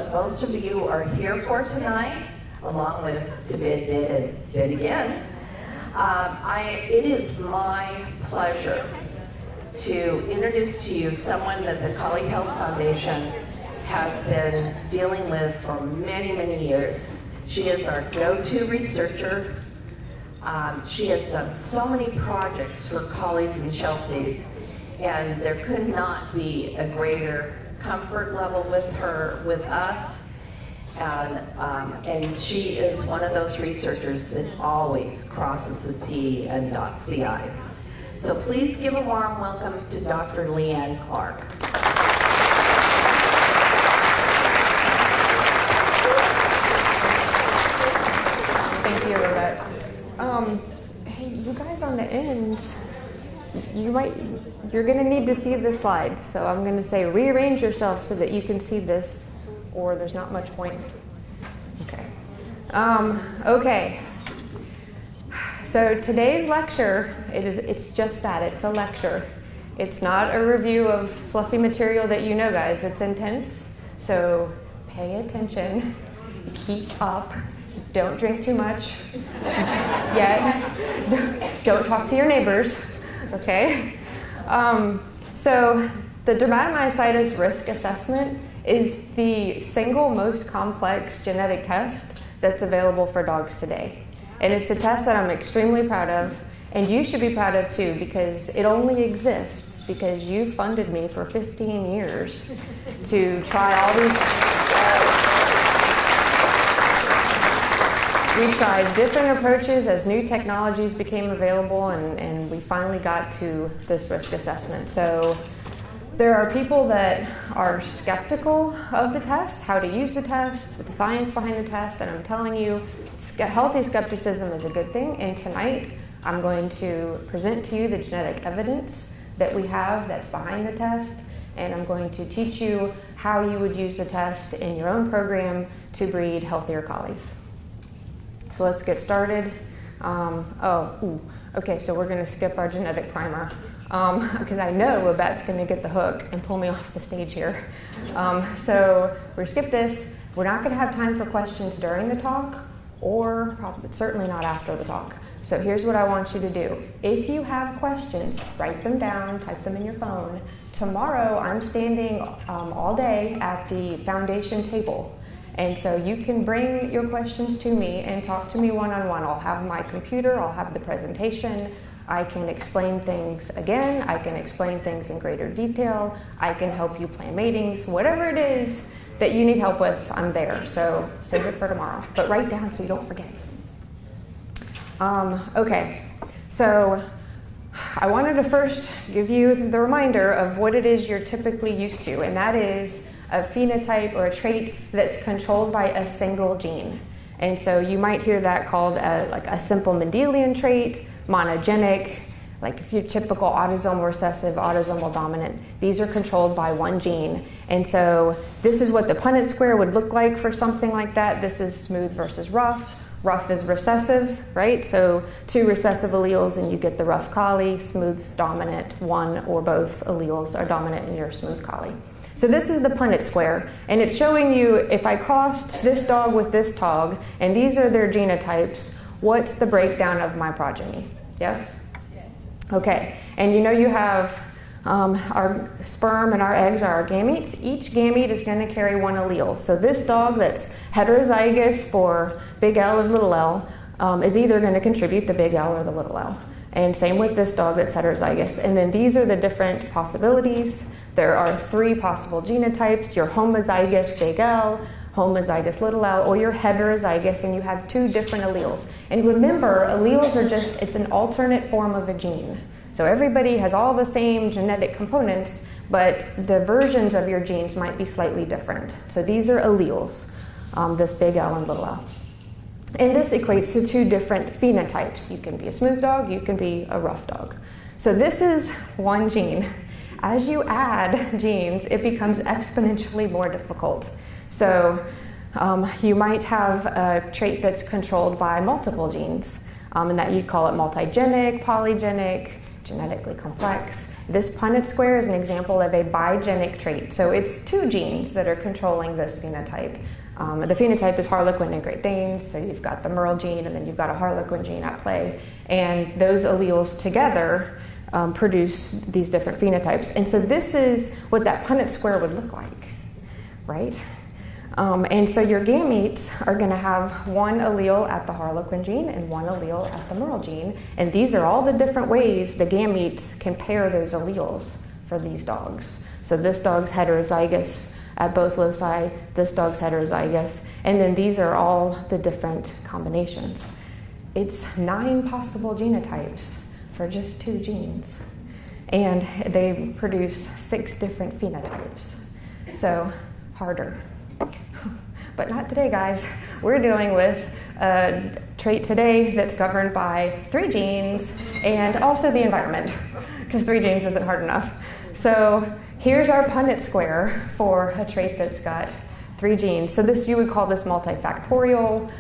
what most of you are here for tonight, along with to bid again. It is my pleasure to introduce to you someone that the Collie Health Foundation has been dealing with for many, many years. She is our go-to researcher. She has done so many projects for Collies and Shelties, and there could not be a greater comfort level with her, with us. And she is one of those researchers that always crosses the T and dots the I's. So please give a warm welcome to Dr. Leigh Clark. Thank you, Rebecca. Hey, you guys on the ends, you're gonna need to see the slides. So I'm gonna say rearrange yourself so that you can see this, or there's not much point. Okay. Okay. So today's lecture, it's just that, it's a lecture. It's not a review of fluffy material that you know, guys. It's intense, so pay attention, keep up, don't drink too much yet, don't talk to your neighbors, okay? So the dermatomyositis risk assessment is the single most complex genetic test that's available for dogs today. And it's a test that I'm extremely proud of, and you should be proud of too, because it only exists because you funded me for 15 years to try all these. We tried different approaches as new technologies became available, and we finally got to this risk assessment. So there are people that are skeptical of the test, how to use the test, the science behind the test, and I'm telling you, healthy skepticism is a good thing. And tonight, I'm going to present to you the genetic evidence that we have that's behind the test, and I'm going to teach you how you would use the test in your own program to breed healthier collies. So let's get started. Okay, so we're gonna skip our genetic primer because I know Babette's gonna get the hook and pull me off the stage here. So we're gonna skip this. We're not gonna have time for questions during the talk, or certainly not after the talk. So here's what I want you to do. If you have questions, write them down, type them in your phone. Tomorrow, I'm standing all day at the foundation table. And so you can bring your questions to me and talk to me one-on-one. I'll have my computer, I'll have the presentation. I can explain things again. I can explain things in greater detail. I can help you plan matings. Whatever it is that you need help with, I'm there. So save it for tomorrow. But write down so you don't forget. Okay, so I wanted to first give you the reminder of what it is you're typically used to, and that is a phenotype or a trait that's controlled by a single gene. And so you might hear that called like a simple Mendelian trait, monogenic, like your typical autosomal recessive, autosomal dominant. These are controlled by one gene. And so this is what the Punnett square would look like for something like that. This is smooth versus rough. Rough is recessive, right? So 2 recessive alleles and you get the rough collie. Smooth's dominant. 1 or both alleles are dominant in your smooth collie. So this is the Punnett square, and it's showing you if I crossed this dog with this dog, and these are their genotypes, what's the breakdown of my progeny? Yes? Okay, and you know you have our sperm and our eggs are our gametes. Each gamete is going to carry 1 allele. So this dog that's heterozygous for big L and little l is either going to contribute the big L or the little l. And same with this dog that's heterozygous. And then these are the different possibilities. There are 3 possible genotypes. You're homozygous big L, homozygous little l, or you're heterozygous and you have 2 different alleles. And remember, alleles are just, it's an alternate form of a gene. So everybody has all the same genetic components, but the versions of your genes might be slightly different. So these are alleles, this big L and little l. And this equates to 2 different phenotypes. You can be a smooth dog, you can be a rough dog. So this is 1 gene. As you add genes, it becomes exponentially more difficult. So you might have a trait that's controlled by multiple genes, and that you'd call it multigenic, polygenic, genetically complex. This Punnett square is an example of a bigenic trait. So it's 2 genes that are controlling this phenotype. The phenotype is Harlequin and Great Danes, so you've got the Merle gene and then you've got a Harlequin gene at play. And those alleles together produce these different phenotypes. And so this is what that Punnett square would look like, right? And so your gametes are going to have 1 allele at the Harlequin gene and 1 allele at the Merle gene. And these are all the different ways the gametes can pair those alleles for these dogs. So this dog's heterozygous at both loci, this dog's heterozygous, and then these are all the different combinations. It's 9 possible genotypes for just 2 genes. And they produce 6 different phenotypes. So harder. But not today, guys. We're dealing with a trait today that's governed by 3 genes and also the environment, because 3 genes isn't hard enough. So here's our Punnett square for a trait that's got 3 genes. So this, you would call this multifactorial.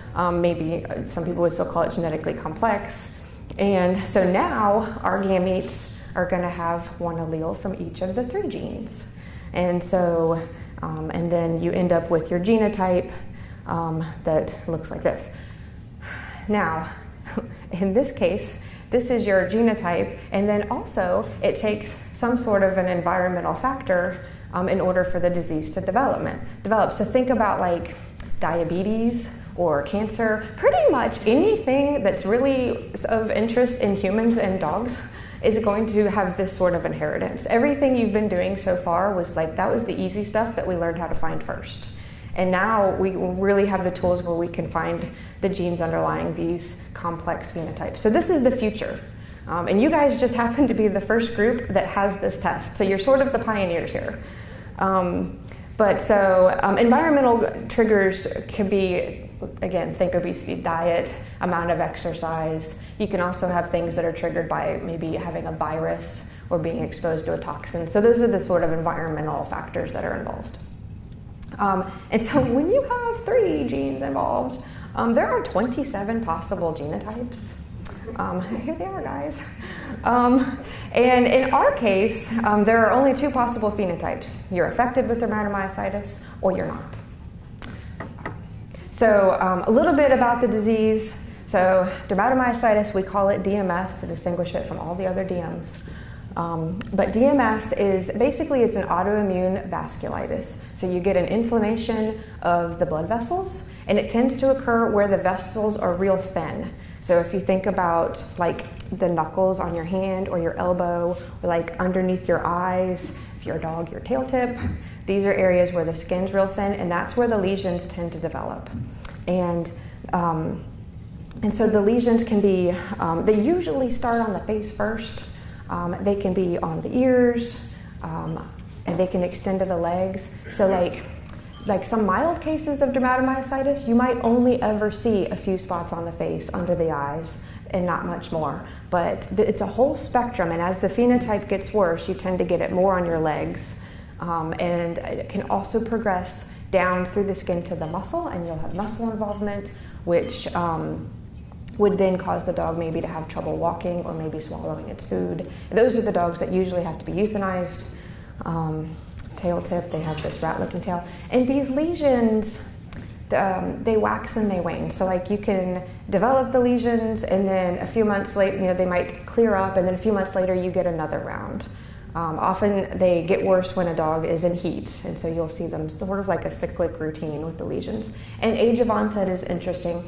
Maybe some people would still call it genetically complex. And so now our gametes are going to have 1 allele from each of the 3 genes. And so, and then you end up with your genotype that looks like this. Now, in this case, this is your genotype, and then also it takes some sort of an environmental factor in order for the disease to develop. So think about like diabetes or cancer. Pretty much anything that's really of interest in humans and dogs is going to have this sort of inheritance. Everything you've been doing so far was like, that was the easy stuff that we learned how to find first. And now we really have the tools where we can find the genes underlying these complex phenotypes. So this is the future. And you guys just happen to be the first group that has this test. So you're sort of the pioneers here. Environmental triggers can be, again, think obesity, diet, amount of exercise. You can also have things that are triggered by maybe having a virus or being exposed to a toxin. So those are the sort of environmental factors that are involved. And so when you have 3 genes involved, there are 27 possible genotypes. Here they are, guys. And in our case, there are only 2 possible phenotypes. You're affected with dermatomyositis or you're not. So a little bit about the disease. So dermatomyositis, we call it DMS to distinguish it from all the other DMs. But DMS is basically, it's an autoimmune vasculitis. So you get an inflammation of the blood vessels, and it tends to occur where the vessels are real thin. So if you think about like the knuckles on your hand or your elbow, or like underneath your eyes, if you're a dog, your tail tip, these are areas where the skin's real thin, and that's where the lesions tend to develop. And so the lesions can be, they usually start on the face first. They can be on the ears, and they can extend to the legs. So like some mild cases of dermatomyositis, you might only ever see a few spots on the face, under the eyes, and not much more. But it's a whole spectrum, and as the phenotype gets worse, you tend to get it more on your legs. And it can also progress down through the skin to the muscle, and you'll have muscle involvement, which would then cause the dog maybe to have trouble walking or maybe swallowing its food. Those are the dogs that usually have to be euthanized. Tail tip, they have this rat-looking tail. And these lesions, they wax and they wane. So like you can develop the lesions, and then a few months later, they might clear up, and then a few months later you get another round. Often they get worse when a dog is in heat, and so you'll see them sort of like a cyclic routine with the lesions. And age of onset is interesting.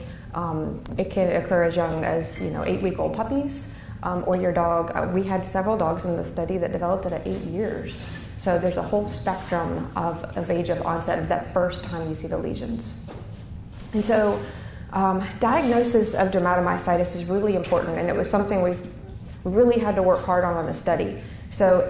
It can occur as young as 8-week-old puppies, or your dog. We had several dogs in the study that developed it at 8 years. So there's a whole spectrum of age of onset of that first time you see the lesions. And so diagnosis of dermatomyositis is really important, and it was something we really had to work hard on the study. So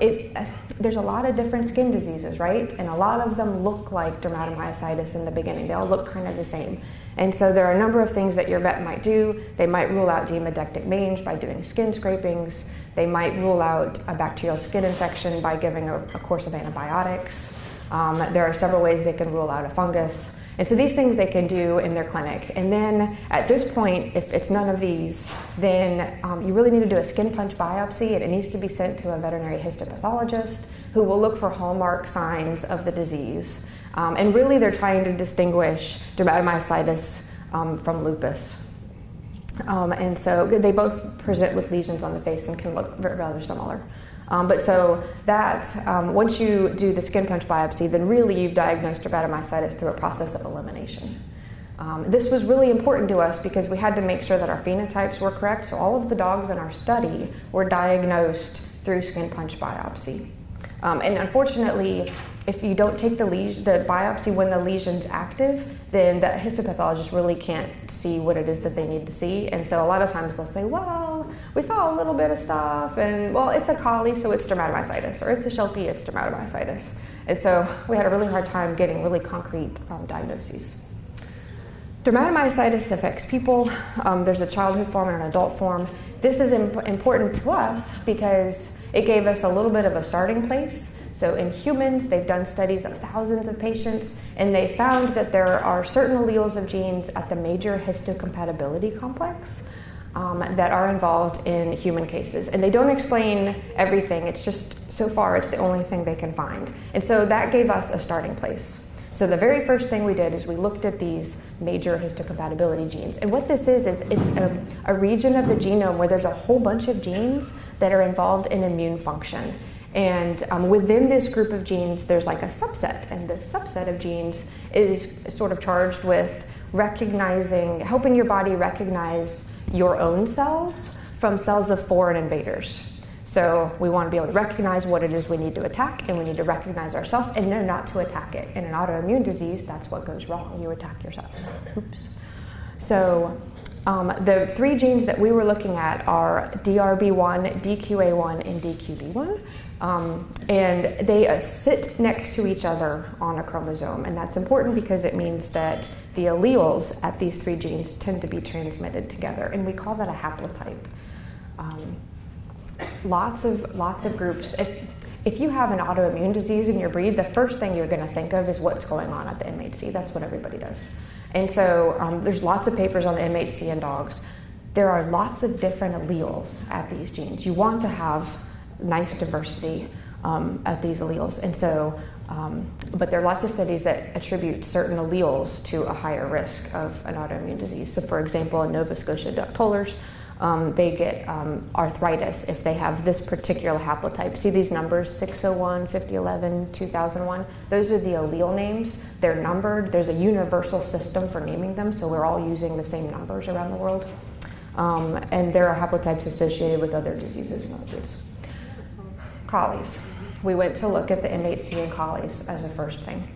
there's a lot of different skin diseases, right? And a lot of them look like dermatomyositis in the beginning. They all look kind of the same. And so there are a number of things that your vet might do. They might rule out demodectic mange by doing skin scrapings. They might rule out a bacterial skin infection by giving a course of antibiotics. There are several ways they can rule out a fungus. And so these things they can do in their clinic. And then at this point, if it's none of these, then you really need to do a skin punch biopsy, and it needs to be sent to a veterinary histopathologist who will look for hallmark signs of the disease. And really they're trying to distinguish dermatomyositis from lupus. And so they both present with lesions on the face and can look rather similar. But so that, once you do the skin punch biopsy, then really you've diagnosed dermatomyositis through a process of elimination. This was really important to us because we had to make sure that our phenotypes were correct, so all of the dogs in our study were diagnosed through skin punch biopsy. And unfortunately, if you don't take the biopsy when the lesion's active, then the histopathologist really can't see what it is that they need to see. And so a lot of times they'll say, well, we saw a little bit of stuff, and well, it's a Collie, so it's dermatomyositis, or it's a Sheltie, it's dermatomyositis. And so we had a really hard time getting really concrete diagnoses. Dermatomyositis affects people. There's a childhood form and an adult form. This is important to us because it gave us a little bit of a starting place. So in humans, they've done studies of thousands of patients, and they found that there are certain alleles of genes at the major histocompatibility complex that are involved in human cases. And they don't explain everything. It's just, so far, it's the only thing they can find. And so that gave us a starting place. So the very first thing we did is we looked at these major histocompatibility genes. And what this is it's a region of the genome where there's a whole bunch of genes that are involved in immune function. And within this group of genes, there's like a subset, and the subset of genes is sort of charged with helping your body recognize your own cells from cells of foreign invaders. So we want to be able to recognize what it is we need to attack, and we need to recognize ourselves and know not to attack it. In an autoimmune disease, that's what goes wrong. You attack yourself. Oops. So the three genes that we were looking at are DRB1, DQA1, and DQB1. And they sit next to each other on a chromosome. And that's important because it means that the alleles at these three genes tend to be transmitted together. And we call that a haplotype. Lots of groups. If you have an autoimmune disease in your breed, the first thing you're going to think of is what's going on at the MHC. That's what everybody does. And so there's lots of papers on the MHC in dogs. There are lots of different alleles at these genes. You want to have nice diversity at these alleles. And so, but there are lots of studies that attribute certain alleles to a higher risk of an autoimmune disease. So for example, in Nova Scotia duck tollers, they get arthritis if they have this particular haplotype. See these numbers, 601, 5011, 2001? Those are the allele names. They're numbered. There's a universal system for naming them, so we're all using the same numbers around the world. And there are haplotypes associated with other diseases and other foods. Collies. We went to look at the MHC in collies as a first thing.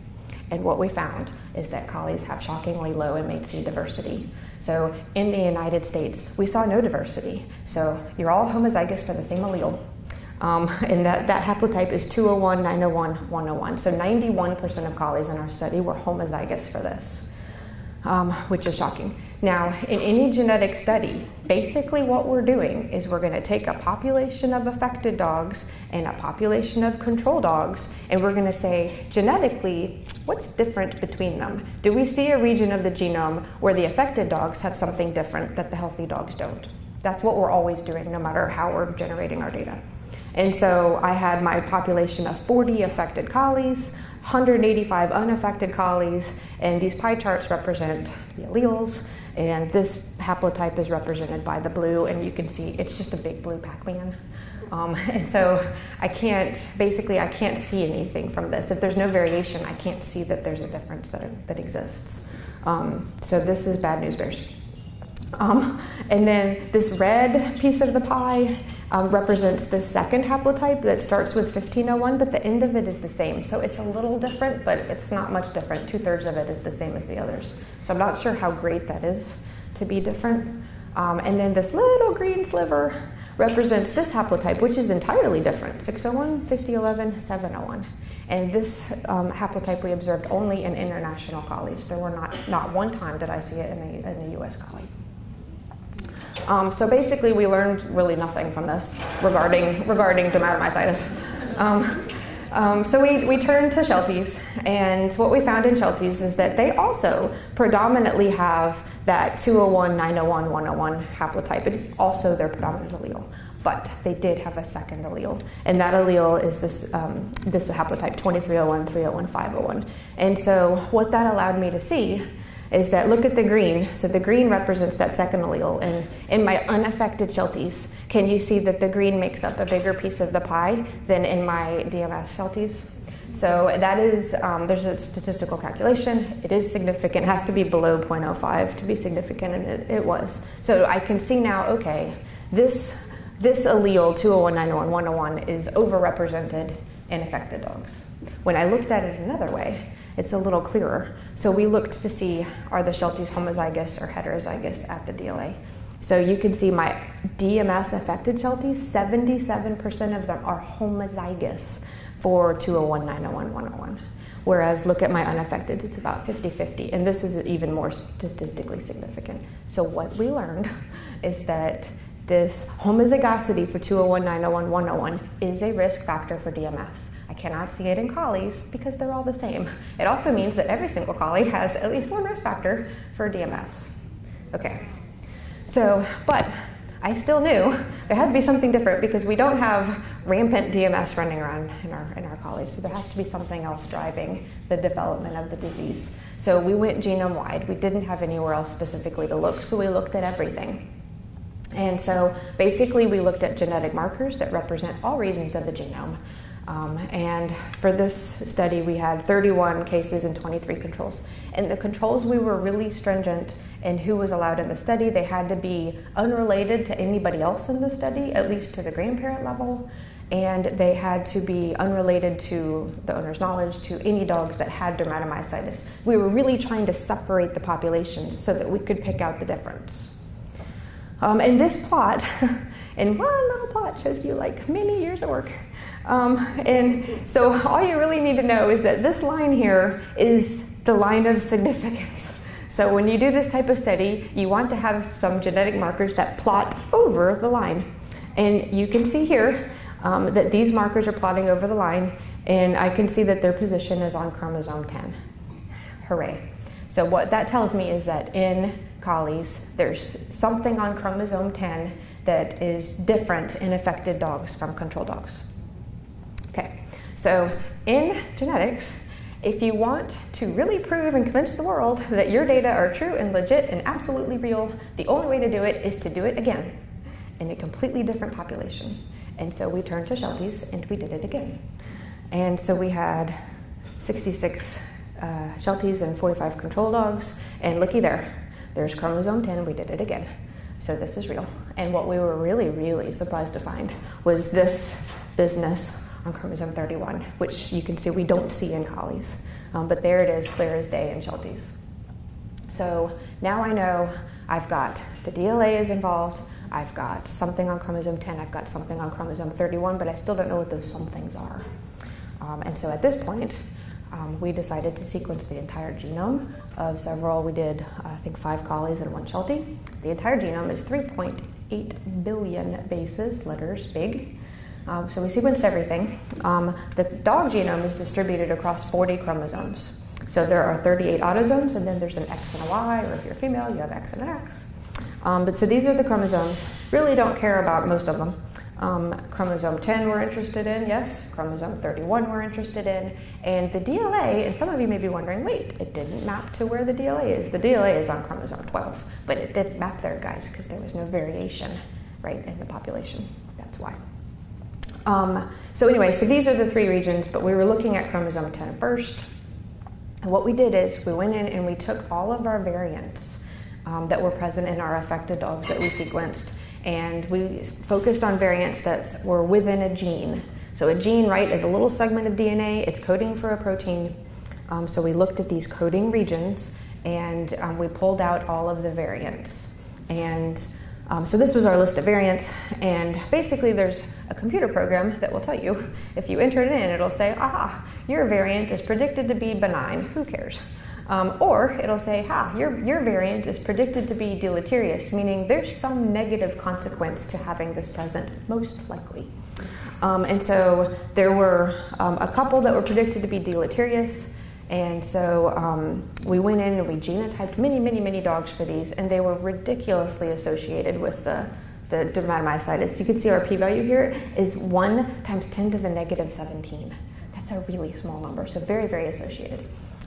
And what we found is that collies have shockingly low MHC diversity. So in the United States, we saw no diversity. So you're all homozygous for the same allele. And that haplotype is 201, 901, 101. So 91% of collies in our study were homozygous for this, which is shocking. Now, in any genetic study, basically what we're doing is we're going to take a population of affected dogs and a population of control dogs, and we're going to say, genetically, what's different between them? Do we see a region of the genome where the affected dogs have something different that the healthy dogs don't? That's what we're always doing, no matter how we're generating our data. And so I had my population of 40 affected collies, 185 unaffected collies, and these pie charts represent the alleles, and this haplotype is represented by the blue, and you can see it's just a big blue Pac-Man. And so I can't see anything from this. If there's no variation, I can't see that there's a difference that exists. So this is bad news bears. And then this red piece of the pie represents the second haplotype that starts with 1501, but the end of it is the same. So it's a little different, but it's not much different. 2/3 of it is the same as the others. So I'm not sure how great that is to be different. And then this little green sliver represents this haplotype, which is entirely different, 601, 5011, 701. And this haplotype we observed only in international collies. There were not one time did I see it in a US collie. So basically we learned really nothing from this regarding dermatomyositis. So we turned to SHELTIES, and what we found in SHELTIES is that they also predominantly have that 201, 901, 101 haplotype. It's also their predominant allele, but they did have a second allele, and that allele is this haplotype 2301, 301, 501. And so what that allowed me to see is that, look at the green. So the green represents that second allele, and in my unaffected SHELTIES, can you see that the green makes up a bigger piece of the pie than in my DMS SHELTIES? So that is, there's a statistical calculation. It is significant. It has to be below 0.05 to be significant, and it was. So I can see now, okay, this allele, 201, 901, 101, is overrepresented in affected dogs. When I looked at it another way, it's a little clearer. So we looked to see, are the SHELTIES homozygous or heterozygous at the DLA? So you can see my DMS affected SHELTIES, 77% of them are homozygous for 201, 901, 101. Whereas look at my unaffected, it's about 50-50, and this is even more statistically significant. So what we learned is that this homozygosity for 201, 901, 101 is a risk factor for DMS. I cannot see it in collies because they're all the same. It also means that every single collie has at least one risk factor for DMS. Okay, so, but I still knew there had to be something different because we don't have rampant DMS running around in our collies, so there has to be something else driving the development of the disease. So we went genome-wide. We didn't have anywhere else specifically to look, so we looked at everything. And so basically we looked at genetic markers that represent all regions of the genome. And for this study, we had 31 cases and 23 controls. And the controls, we were really stringent in who was allowed in the study. They had to be unrelated to anybody else in the study, at least to the grandparent level. And they had to be unrelated to the owner's knowledge to any dogs that had dermatomyositis. We were really trying to separate the populations so that we could pick out the difference. And this plot, and one little plot shows you like many years of work. And so all you really need to know is that this line here is the line of significance. So when you do this type of study, you want to have some genetic markers that plot over the line. And you can see here that these markers are plotting over the line, and I can see that their position is on chromosome 10. Hooray. So what that tells me is that in collies, there's something on chromosome 10 that is different in affected dogs from control dogs. Okay, so in genetics, if you want to really prove and convince the world that your data are true and legit and absolutely real, the only way to do it is to do it again in a completely different population. And so we turned to SHELTIES and we did it again. And so we had 66 SHELTIES and 45 control dogs, and looky there, there's chromosome 10, we did it again. So this is real. And what we were really, really surprised to find was this business on chromosome 31, which you can see we don't see in collies. But there it is, clear as day in SHELTIES. So now I know I've got the DLA is involved, I've got something on chromosome 10, I've got something on chromosome 31, but I still don't know what those some things are. And so at this point, we decided to sequence the entire genome of several. We did, I think, 5 collies and 1 SHELTIE. The entire genome is 3.8 billion bases, letters, big. So we sequenced everything. The dog genome is distributed across 40 chromosomes. So there are 38 autosomes, and then there's an X and a Y, or if you're female, you have X and an X. But so these are the chromosomes. Really don't care about most of them. Chromosome 10 we're interested in, yes. Chromosome 31 we're interested in. And the DLA, and some of you may be wondering, wait, it didn't map to where the DLA is. The DLA is on chromosome 12, but it didn't map there, guys, because there was no variation, right, in the population. That's why. So anyway, so these are the 3 regions, but we were looking at chromosome 10 first. And what we did is we went in and we took all of our variants that were present in our affected dogs that we sequenced, and we focused on variants that were within a gene. So a gene, right, is a little segment of DNA. It's coding for a protein. So we looked at these coding regions, and we pulled out all of the variants. And so this was our list of variants, and basically there's a computer program that will tell you, if you enter it in, it'll say, aha, your variant is predicted to be benign. Who cares? Or it'll say, your variant is predicted to be deleterious, meaning there's some negative consequence to having this present, most likely. And so there were a couple that were predicted to be deleterious, and so we went in and we genotyped many dogs for these, and they were ridiculously associated with the dermatomyositis. You can see our p-value here is 1 times 10 to the negative 17. That's a really small number, so very associated.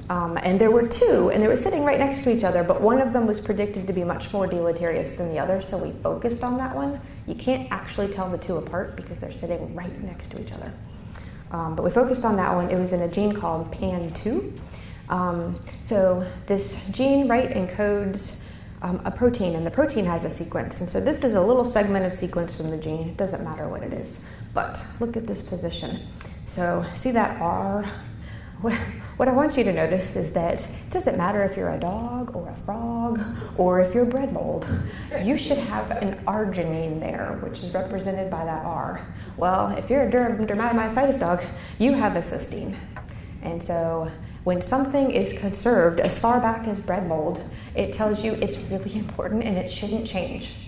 And there were two, and they were sitting right next to each other, but one of them was predicted to be much more deleterious than the other, so we focused on that one. You can't actually tell the two apart because they're sitting right next to each other. But we focused on that one. It was in a gene called PAN2. So this gene, right, encodes a protein, and the protein has a sequence. And so this is a little segment of sequence from the gene. It doesn't matter what it is. But look at this position. So see that R? What I want you to notice is that it doesn't matter if you're a dog or a frog or if you're bread mold. You should have an arginine there, which is represented by that R. Well, if you're a dermatomyositis dog, you have a cysteine. And so when something is conserved as far back as bread mold, it tells you it's really important and it shouldn't change.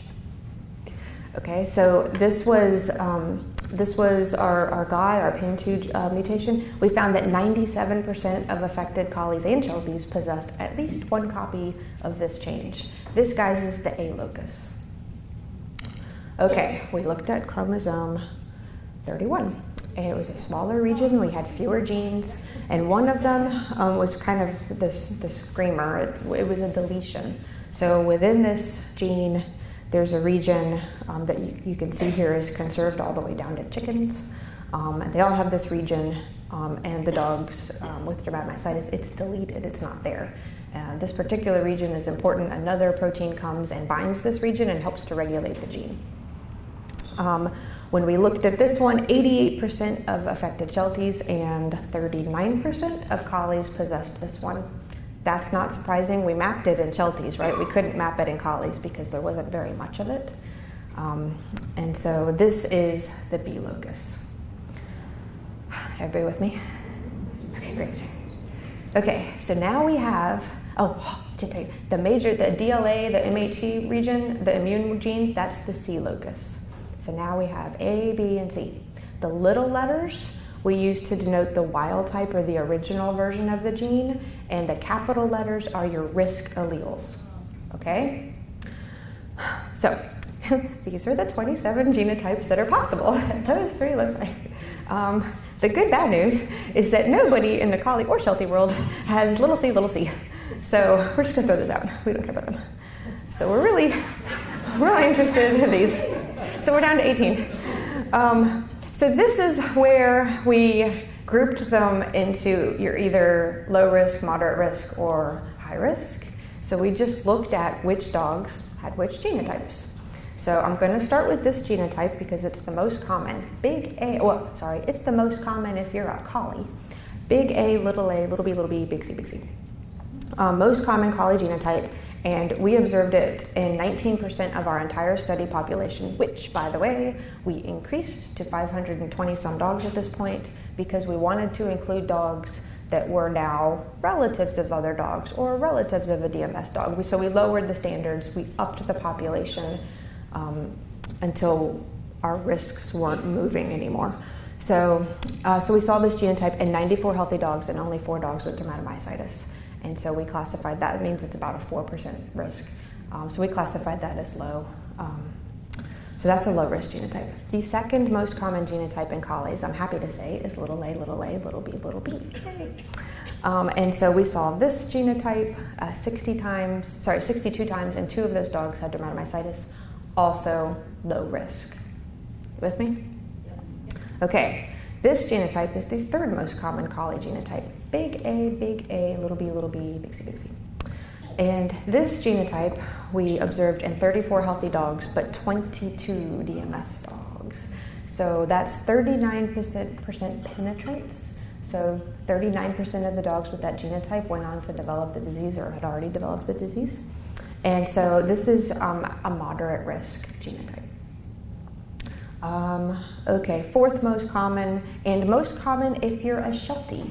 Okay, so this was our guy, our PAN2 mutation. We found that 97% of affected collies and shelties possessed at least one copy of this change. This, guys, is the A locus. Okay, we looked at chromosome 31. And it was a smaller region. We had fewer genes, and one of them was kind of the screamer. It was a deletion. So within this gene, there's a region that you can see here is conserved all the way down to chickens. And they all have this region, and the dogs with dermatomyositis, it's deleted, it's not there. This particular region is important. Another protein comes and binds this region and helps to regulate the gene. When we looked at this one, 88% of affected shelties and 39% of collies possessed this one. That's not surprising. We mapped it in shelties, right? We couldn't map it in collies because there wasn't very much of it. And so this is the B locus. Everybody with me? Okay, great. Okay, so now we have, the DLA, the MHC region, the immune genes, that's the C locus. So now we have A, B, and C. The little letters we use to denote the wild type or the original version of the gene, and the capital letters are your risk alleles, okay? So these are the 27 genotypes that are possible at those three loci. The good bad news is that nobody in the collie or sheltie world has little c, little c. So we're just gonna throw those out. We don't care about them. So we're really interested in these. So we're down to 18. So this is where we grouped them into your either low risk, moderate risk, or high risk. So we just looked at which dogs had which genotypes. So I'm going to start with this genotype because it's the most common. Big A, it's the most common if you're a collie. Big A, little b, big C, big C. Most common collie genotype. And we observed it in 19% of our entire study population, which, by the way, we increased to 520 some dogs at this point because we wanted to include dogs that were now relatives of other dogs or relatives of a DMS dog. So we lowered the standards, we upped the population until our risks weren't moving anymore. So we saw this genotype in 94 healthy dogs and only 4 dogs with dermatomyositis. And so we classified that. It means it's about a 4% risk. So we classified that as low. So that's a low risk genotype. The second most common genotype in collies, I'm happy to say, is little a, little b, little b. Yay. And so we saw this genotype 62 times, and 2 of those dogs had dermatomyositis, also low risk. With me? Okay. This genotype is the third most common collie genotype. Big A, little b, big C, big C. And this genotype we observed in 34 healthy dogs, but 22 DMS dogs. So that's 39% penetrance. So 39% of the dogs with that genotype went on to develop the disease or had already developed the disease. And so this is a moderate risk genotype. Okay, fourth most common, and most common if you're a sheltie.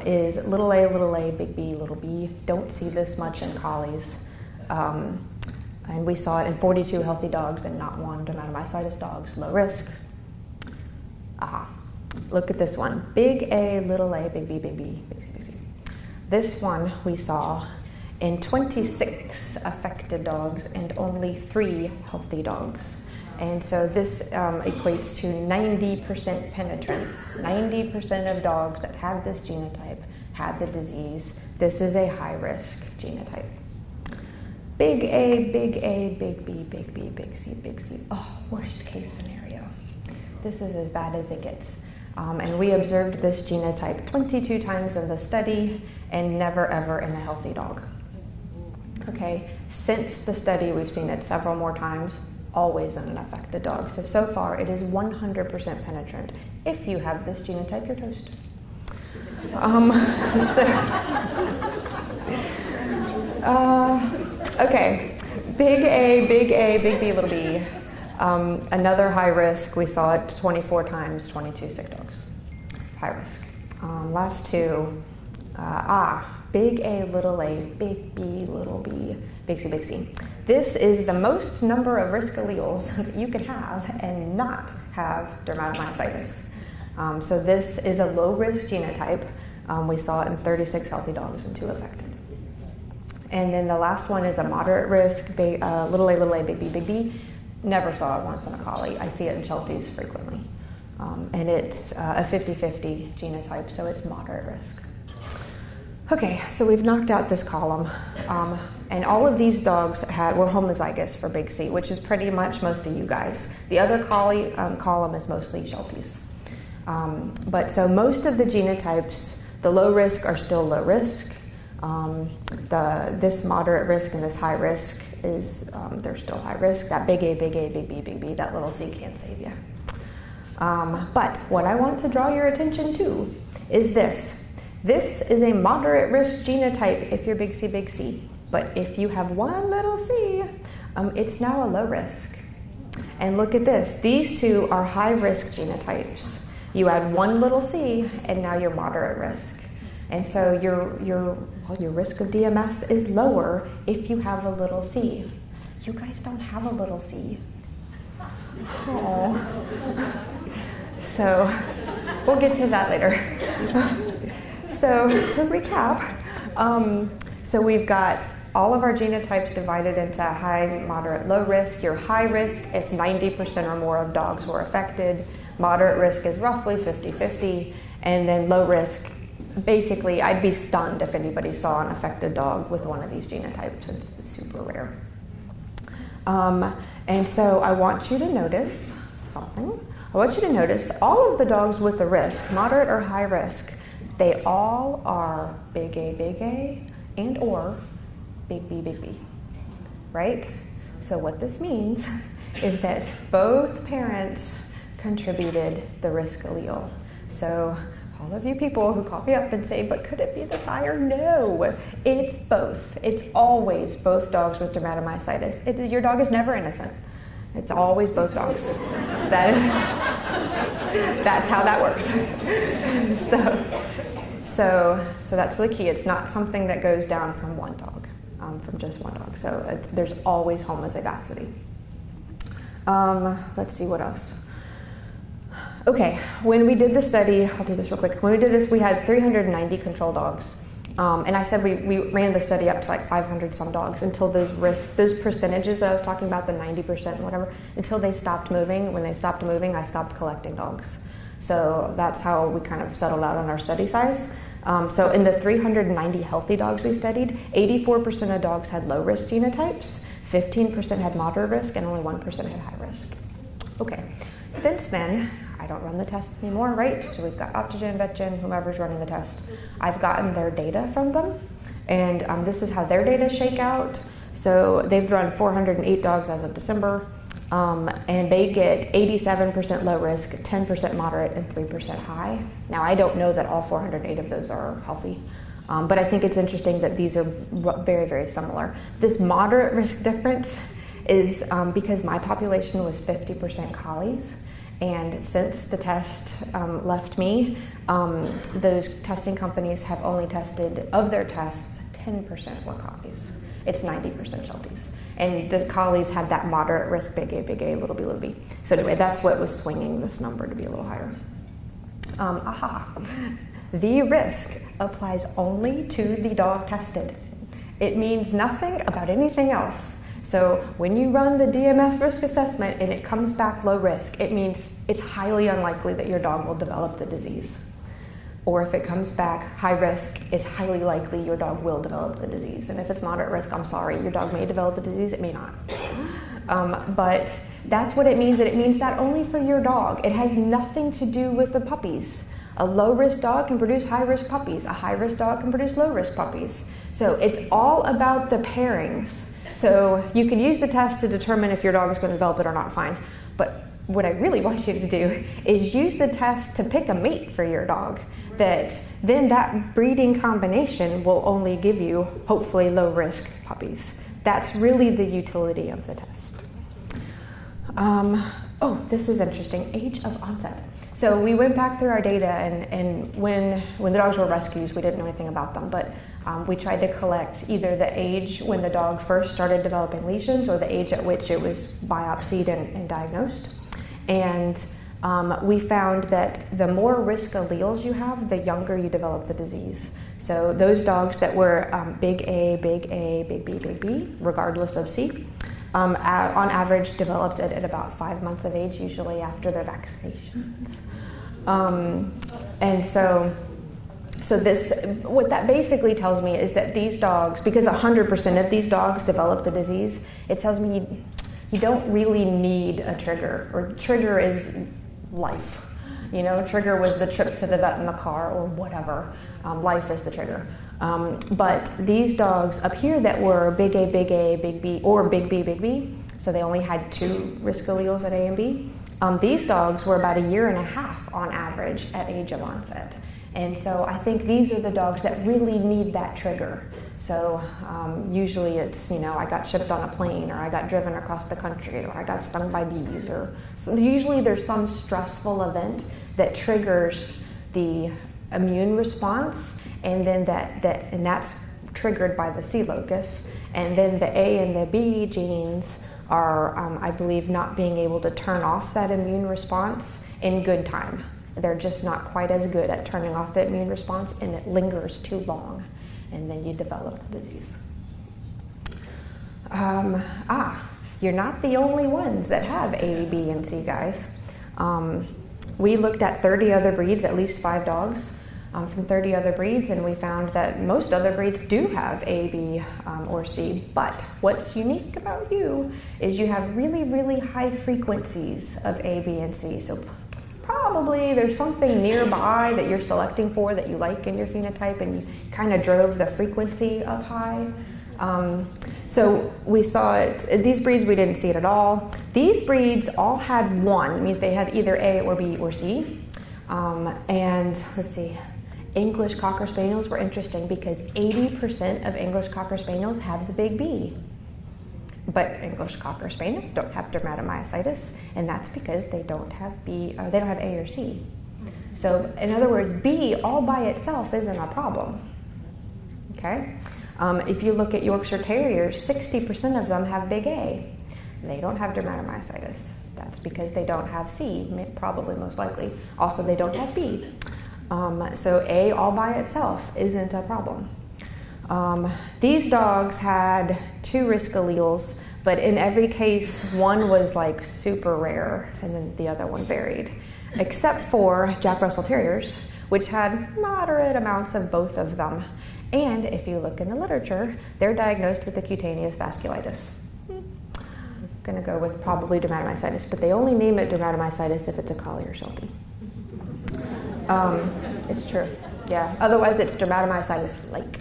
is little a, big B, little b. Don't see this much in collies. And we saw it in 42 healthy dogs and not one dermatomyositis dogs, low risk. Aha. Look at this one. Big A, big B, big B, big C, big C. This one we saw in 26 affected dogs and only 3 healthy dogs. And so this equates to 90% penetrance. 90% of dogs that had this genotype had the disease. This is a high-risk genotype. Big A, big B, big B, big C, big C. Oh, worst case scenario. This is as bad as it gets. And we observed this genotype 22 times in the study and never ever in a healthy dog. Okay, since the study we've seen it several more times, always in an affected dog. So far it is 100% penetrant. If you have this genotype, you're toast. Okay, big A, big B, little b. Another high risk, we saw it 24 times, 22 sick dogs. High risk. Last two, big A, big B, little b, big C, big C. This is the most number of risk alleles that you can have and not have dermatomyositis. So this is a low risk genotype. We saw it in 36 healthy dogs and 2 affected. And then the last one is a moderate risk, little a, big B, big B. Never saw it once in a collie. I see it in Shelties frequently. And it's a 50-50 genotype, so it's moderate risk. Okay, so we've knocked out this column. And all of these dogs were homozygous for big C, which is pretty much most of you guys. The other collie column is mostly Shelties. But so most of the genotypes, the low risk are still low risk. This moderate risk and this high risk is, they're still high risk. That big A, big B, big B, that little C can't save you. But what I want to draw your attention to is this. This is a moderate risk genotype if you're big C. But if you have one little c, it's now a low risk. And look at this. These two are high risk genotypes. You add one little c, and now you're moderate risk. And so your risk of DMS is lower if you have a little c. You guys don't have a little c. Oh. So we'll get to that later. So to recap, so we've got all of our genotypes divided into high, moderate, low risk. Your high risk if 90% or more of dogs were affected. Moderate risk is roughly 50-50. And then low risk, basically, I'd be stunned if anybody saw an affected dog with one of these genotypes. It's super rare. And so I want you to notice something. I want you to notice all of the dogs with the risk, moderate or high risk, they all are big A, and or big B, right? So what this means is that both parents contributed the risk allele. So all of you people who call me up and say, but could it be the sire? No, it's both. It's always both dogs with dermatomyositis. Your dog is never innocent. It's always both dogs. That's how that works. So that's really key. It's not something that goes down from one dog, from just one dog. So there's always homozygosity. Let's see what else. Okay, when we did the study, I'll do this real quick. When we did this, we had 390 control dogs. And I said we ran the study up to like 500 some dogs until those percentages that I was talking about, the 90% and whatever, until they stopped moving. When they stopped moving, I stopped collecting dogs. So that's how we kind of settled out on our study size. So in the 390 healthy dogs we studied, 84% of dogs had low risk genotypes, 15% had moderate risk, and only 1% had high risk. Okay, since then, I don't run the test anymore, right? So we've got Optogen, VetGen, whomever's running the test. I've gotten their data from them, and this is how their data shake out. So they've run 408 dogs as of December, and they get 87% low risk, 10% moderate, and 3% high. Now, I don't know that all 408 of those are healthy, but I think it's interesting that these are very, very similar. This moderate risk difference is because my population was 50% collies, And since the test left me, those testing companies have only tested, of their tests, 10% were Collies. It's 90% Shelties. And the Collies had that moderate risk, big A, little b. So anyway, that's what was swinging this number to be a little higher. The risk applies only to the dog tested. It means nothing about anything else. So when you run the DMS risk assessment and it comes back low risk, it means it's highly unlikely that your dog will develop the disease. Or if it comes back high risk, it's highly likely your dog will develop the disease. And if it's moderate risk, I'm sorry, your dog may develop the disease, it may not. But that's what it means, and it means that only for your dog. It has nothing to do with the puppies. A low-risk dog can produce high-risk puppies. A high-risk dog can produce low-risk puppies. So it's all about the pairings. So you can use the test to determine if your dog is going to develop it or not, fine. But what I really want you to do is use the test to pick a mate for your dog. Then that breeding combination will only give you, hopefully, low-risk puppies. That's really the utility of the test. Oh, this is interesting, age of onset. So we went back through our data, and when the dogs were rescues, we didn't know anything about them, but we tried to collect either the age when the dog first started developing lesions or the age at which it was biopsied and diagnosed. And we found that the more risk alleles you have, the younger you develop the disease. So those dogs that were big A, big B, regardless of C, on average developed it at about 5 months of age, usually after their vaccinations. And so what that basically tells me is that these dogs, because 100% of these dogs develop the disease, it tells me you don't really need a trigger, or trigger is life. You know, trigger was the trip to the vet in the car or whatever. Life is the trigger. But these dogs up here that were big A, big B, or big B, so they only had 2 risk alleles at A and B, these dogs were about 1.5 years on average at age of onset. And so I think these are the dogs that really need that trigger. So usually it's, you know, I got shipped on a plane, or I got driven across the country, or I got stung by bees, or so usually there's some stressful event that triggers the immune response, and then that's triggered by the C locus, and then the A and the B genes are, I believe, not being able to turn off that immune response in good time. They're just not quite as good at turning off the immune response, and it lingers too long, and then you develop the disease. You're not the only ones that have A, B, and C, guys. We looked at 30 other breeds, at least 5 dogs from 30 other breeds, and we found that most other breeds do have A, B, or C. But what's unique about you is you have really, really high frequencies of A, B, and C. So probably there's something nearby that you're selecting for that you like in your phenotype, and you kind of drove the frequency up high. So we saw it, these breeds we didn't see it at all. These breeds all had 1, means they had either A or B or C. And let's see, English Cocker Spaniels were interesting because 80% of English Cocker Spaniels had the big B. But English Cocker Spaniels don't have dermatomyositis, and that's because they don't have B, or they don't have A or C. So in other words, B all by itself isn't a problem. Okay? If you look at Yorkshire Terriers, 60% of them have big A. They don't have dermatomyositis. That's because they don't have C, probably most likely. Also, they don't have B. So A all by itself isn't a problem. These dogs had 2 risk alleles, but in every case, one was like super rare, and then the other one varied. Except for Jack Russell Terriers, which had moderate amounts of both of them. And if you look in the literature, they're diagnosed with the cutaneous vasculitis. I'm gonna go with probably dermatomyositis, but they only name it dermatomyositis if it's a Collie or Sheltie. It's true, yeah. Otherwise, it's dermatomyositis like.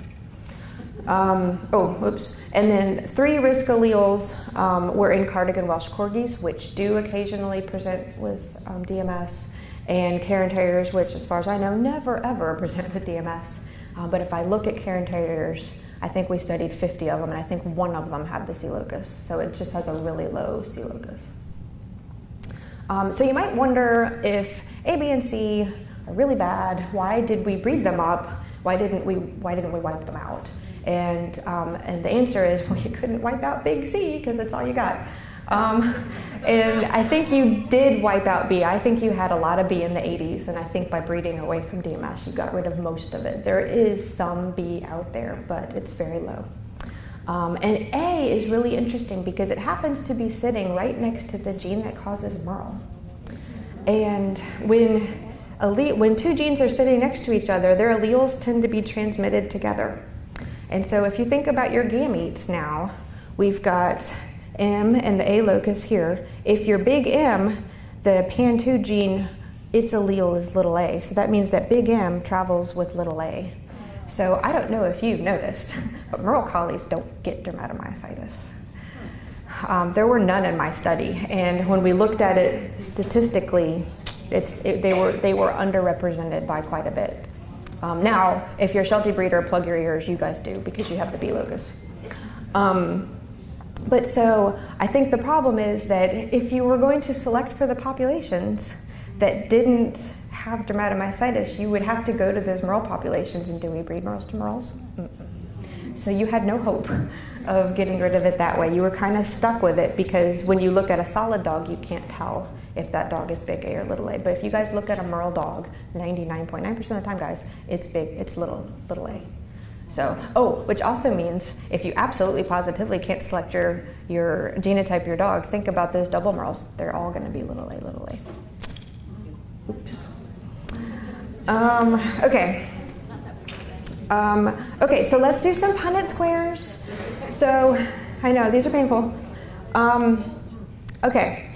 And then 3 risk alleles were in Cardigan Welsh Corgis, which do occasionally present with DMS, and Cairn Terriers, which, as far as I know, never ever present with DMS. But if I look at Cairn Terriers, I think we studied 50 of them, and I think 1 of them had the C locus, so it just has a really low C locus. So you might wonder if A, B, and C are really bad. Why did we breed them up? Why didn't we wipe them out? And the answer is, well, you couldn't wipe out big C because that's all you got. And I think you did wipe out B. I think you had a lot of B in the 80s, and I think by breeding away from DMS, you got rid of most of it. There is some B out there, but it's very low. And A is really interesting because it happens to be sitting right next to the gene that causes Merle. And when two genes are sitting next to each other, their alleles tend to be transmitted together. And so if you think about your gametes now, we've got M and the A locus here. If you're big M, the PAN2 gene, its allele is little a. So that means that big M travels with little a. So I don't know if you've noticed, but Merle collies don't get dermatomyositis. There were none in my study, and when we looked at it statistically, they were underrepresented by quite a bit. Now, if you're a Sheltie breeder, plug your ears, you guys do, because you have the B locus. But so I think the problem is that if you were going to select for the populations that didn't have dermatomyositis, you would have to go to those Merle populations, and do we breed Merles to Merles? So you had no hope of getting rid of it that way. You were kind of stuck with it because when you look at a solid dog, you can't tell if that dog is big A or little a. But if you guys look at a Merle dog, 99.9% of the time, guys, it's big, it's little a. So, which also means if you absolutely positively can't select your genotype of your dog, think about those double Merles. They're all going to be little a, little a. Oops. Okay. Okay, so let's do some Punnett squares. So, I know, these are painful. Okay.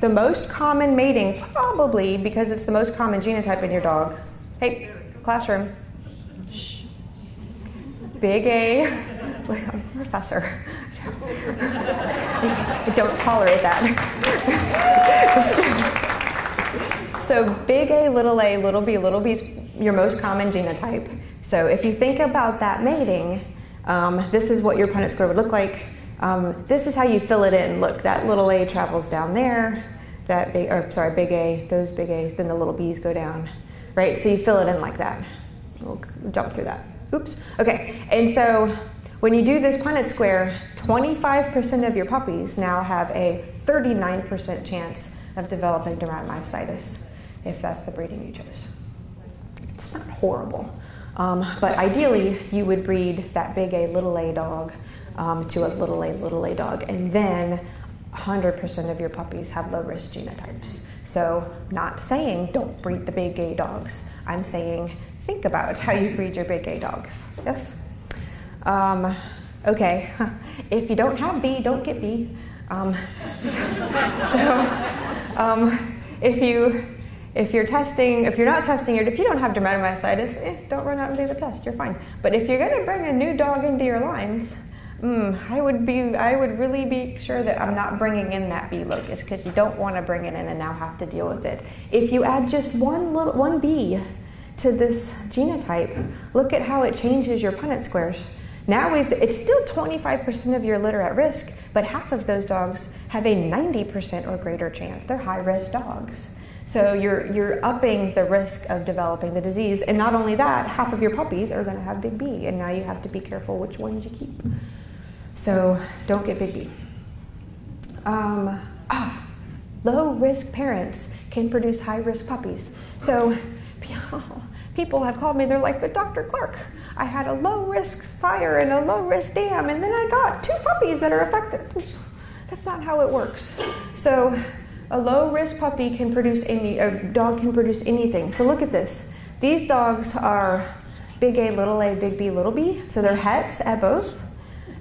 The most common mating, probably because it's the most common genotype in your dog. Hey, classroom. Shh. Big A, professor. I don't tolerate that. So big A, little B is your most common genotype. So if you think about that mating, this is what your Punnett square would look like. This is how you fill it in. Look, that little a travels down there. That big A, those big A's, then the little B's go down, right? So you fill it in like that. We'll jump through that. Oops. Okay. And so when you do this Punnett square, 25% of your puppies now have a 39% chance of developing dermatomyositis, if that's the breeding you chose. It's not horrible. But ideally, you would breed that big A, little a dog to a little a dog, and then 100% of your puppies have low-risk genotypes. So not saying don't breed the big A dogs. I'm saying think about how you breed your big A dogs. Yes? Okay. If you don't have B, don't get B. If you're not testing, if you don't have dermatomyositis, don't run out and do the test. You're fine. But if you're going to bring a new dog into your lines, I would really be sure that I'm not bringing in that B locus, because you don't want to bring it in and now have to deal with it. If you add just one B to this genotype, look at how it changes your Punnett squares. Now it's still 25% of your litter at risk, but half of those dogs have a 90% or greater chance. They're high-risk dogs. So you're upping the risk of developing the disease. And not only that, half of your puppies are going to have big B, and now you have to be careful which ones you keep. So don't get big B. Low-risk parents can produce high-risk puppies. So people have called me, they're like, but Dr. Clark, I had a low-risk sire and a low-risk dam, and then I got 2 puppies that are affected. That's not how it works. So a low-risk puppy can produce a dog can produce anything. So look at this. These dogs are big A, big B, little b. So they're hets at both.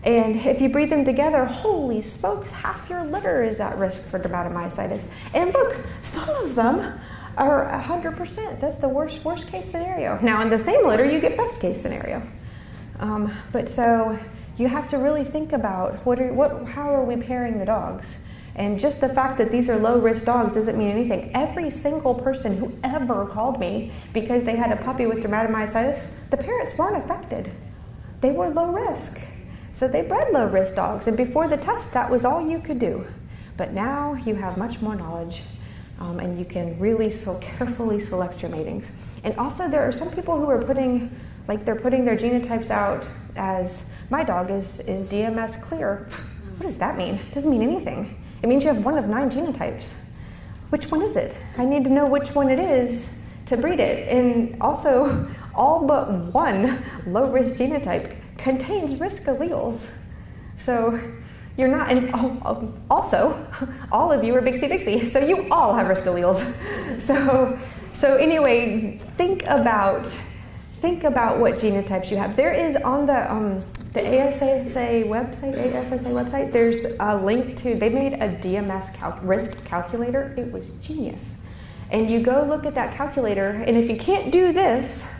And if you breed them together, holy smokes, half your litter is at risk for dermatomyositis. And look, some of them are 100%. That's the worst case scenario. Now in the same litter, you get best case scenario. But so you have to really think about how are we pairing the dogs? And just the fact that these are low-risk dogs doesn't mean anything. Every single person who ever called me because they had a puppy with dermatomyositis, the parents weren't affected. They were low risk. So they bred low-risk dogs, and before the test, that was all you could do. But now you have much more knowledge, and you can really carefully select your matings. And also there are some people who are putting their genotypes out as, my dog is DMS clear. What does that mean? It doesn't mean anything. It means you have one of 9 genotypes. Which one is it? I need to know which one it is to breed it. And also, all but one low-risk genotype contains risk alleles. So you're not, and also, all of you are Bixie Dixie, so you all have risk alleles. So anyway, think about what genotypes you have. There is on the ASSA website, there's a link to, they made a DMS risk calculator. It was genius. And you go look at that calculator, and if you can't do this,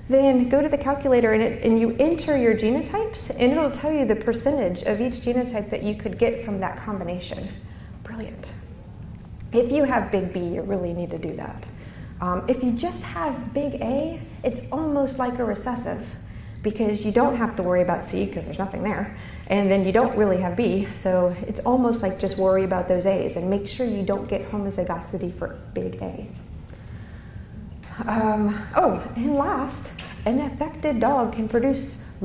then go to the calculator and you enter your genotypes, and it'll tell you the percentage of each genotype that you could get from that combination. Brilliant. If you have big B, you really need to do that. If you just have big A, it's almost like a recessive, because you don't have to worry about C because there's nothing there, and then you don't really have B, so it's almost like just worry about those A's and make sure you don't get homozygosity for big A. And last, an affected dog can produce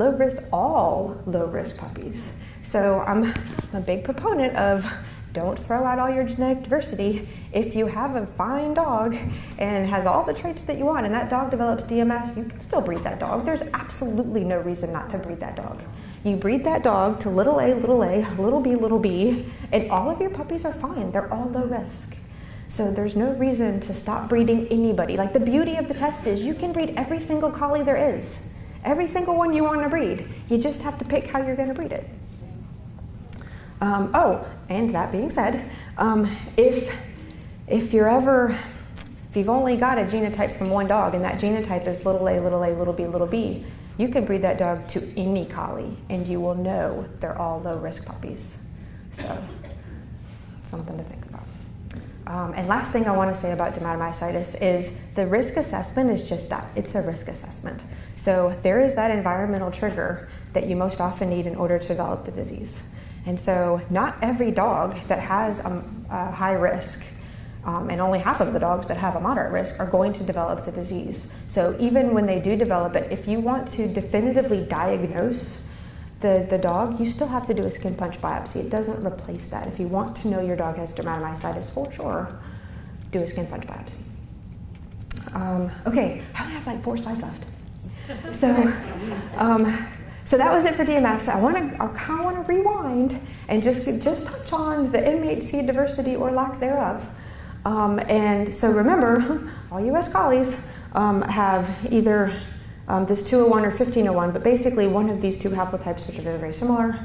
all low-risk puppies. So I'm a big proponent of don't throw out all your genetic diversity. If you have a fine dog and has all the traits that you want and that dog develops DMS, you can still breed that dog. There's absolutely no reason not to breed that dog. You breed that dog to little a, little b, and all of your puppies are fine. They're all low risk. So there's no reason to stop breeding anybody. Like, the beauty of the test is you can breed every single collie there is. Every single one you want to breed. You just have to pick how you're going to breed it. And that being said, if you've only got a genotype from one dog and that genotype is little a, little b, you can breed that dog to any collie and you will know they're all low risk puppies. So, something to think about. And last thing I want to say about dermatomyositis is the risk assessment is just that. It's a risk assessment. So there is that environmental trigger that you most often need in order to develop the disease. And so not every dog that has a high risk, and only half of the dogs that have a moderate risk are going to develop the disease. So even when they do develop it, if you want to definitively diagnose the dog, you still have to do a skin punch biopsy. It doesn't replace that. If you want to know your dog has dermatomyositis for sure, do a skin punch biopsy. Okay, I only have like 4 slides left. So that was it for DMS. I kind of want to rewind and just touch on the MHC diversity or lack thereof. And so remember, all U.S. collies have either this 201 or 1501, but basically one of these 2 haplotypes, which are very, very similar.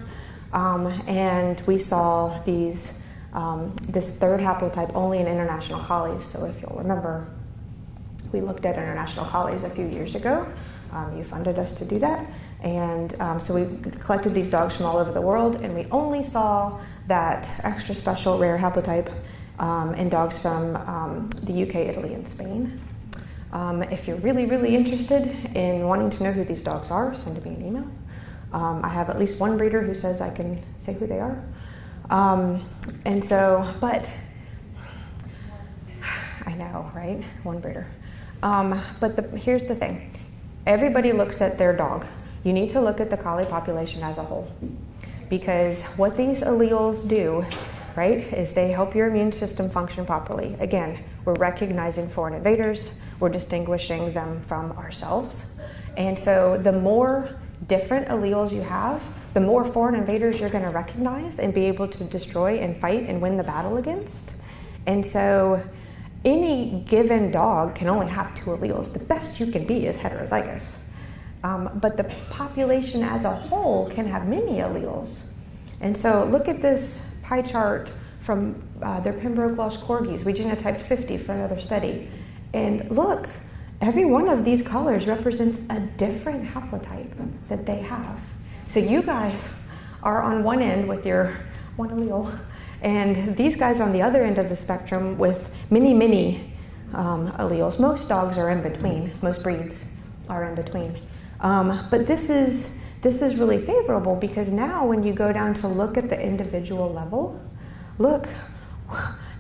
And we saw this 3rd haplotype only in international collies. So if you'll remember, we looked at international collies a few years ago. You funded us to do that. And so we collected these dogs from all over the world, and we only saw that extra special rare haplotype in dogs from the UK, Italy, and Spain. If you're really, really interested in wanting to know who these dogs are, send me an email. I have at least one breeder who says I can say who they are. And so, but I know, right? One breeder. But here's the thing. Everybody looks at their dog. You need to look at the collie population as a whole, because what these alleles do, right, is they help your immune system function properly. Again, we're recognizing foreign invaders, we're distinguishing them from ourselves, and so the more different alleles you have, the more foreign invaders you're going to recognize and be able to destroy and fight and win the battle against. And so any given dog can only have 2 alleles. The best you can be is heterozygous. But the population as a whole can have many alleles. And so look at this pie chart from their Pembroke Welsh Corgis. We genotyped 50 for another study. And look, every one of these colors represents a different haplotype that they have. So you guys are on one end with your one allele, and these guys are on the other end of the spectrum with many, many alleles. Most dogs are in between. Most breeds are in between. But this is really favorable, because now when you go down to look at the individual level, look,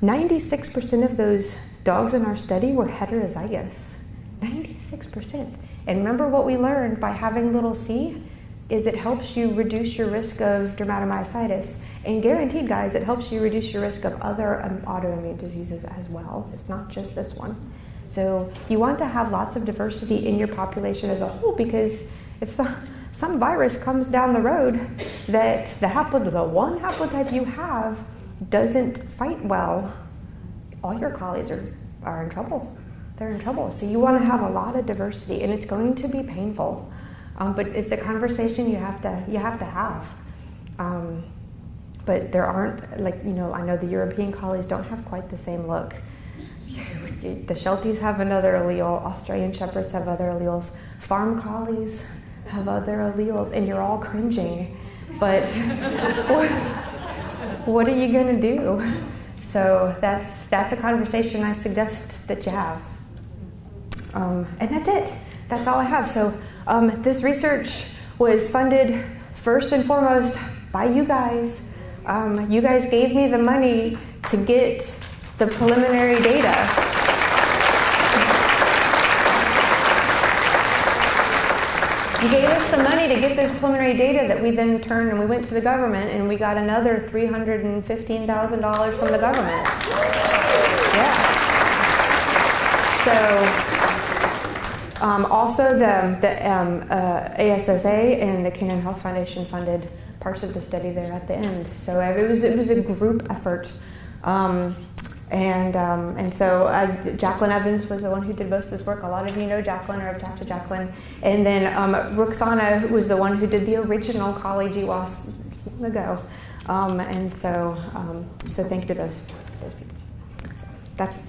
96% of those dogs in our study were heterozygous. 96%. And remember what we learned by having little c is it helps you reduce your risk of dermatomyositis. And guaranteed, guys, it helps you reduce your risk of other autoimmune diseases as well. It's not just this one. So you want to have lots of diversity in your population as a whole, because if some virus comes down the road that the one haplotype you have doesn't fight well, all your collies are in trouble. They're in trouble. So you want to have a lot of diversity, and it's going to be painful, but it's a conversation you have to have. But there aren't, like, you know, I know the European collies don't have quite the same look. The Shelties have another allele. Australian Shepherds have other alleles. Farm collies have other alleles, and you're all cringing. But what are you going to do? So that's a conversation I suggest that you have. And that's it. That's all I have. So this research was funded first and foremost by you guys. You guys gave me the money to get the preliminary data. You gave us the money to get this preliminary data that we then turned, and we went to the government, and we got another $315,000 from the government. Yeah. So also the ASSA and the Canine Health Foundation funded parts of the study there at the end. So it was a group effort. And so Jacqueline Evans was the one who did most of this work. A lot of you know Jacqueline or have talked to Jacqueline. And then Roxana was the one who did the original Collie GWAS long ago. And so thank you to those people. So that's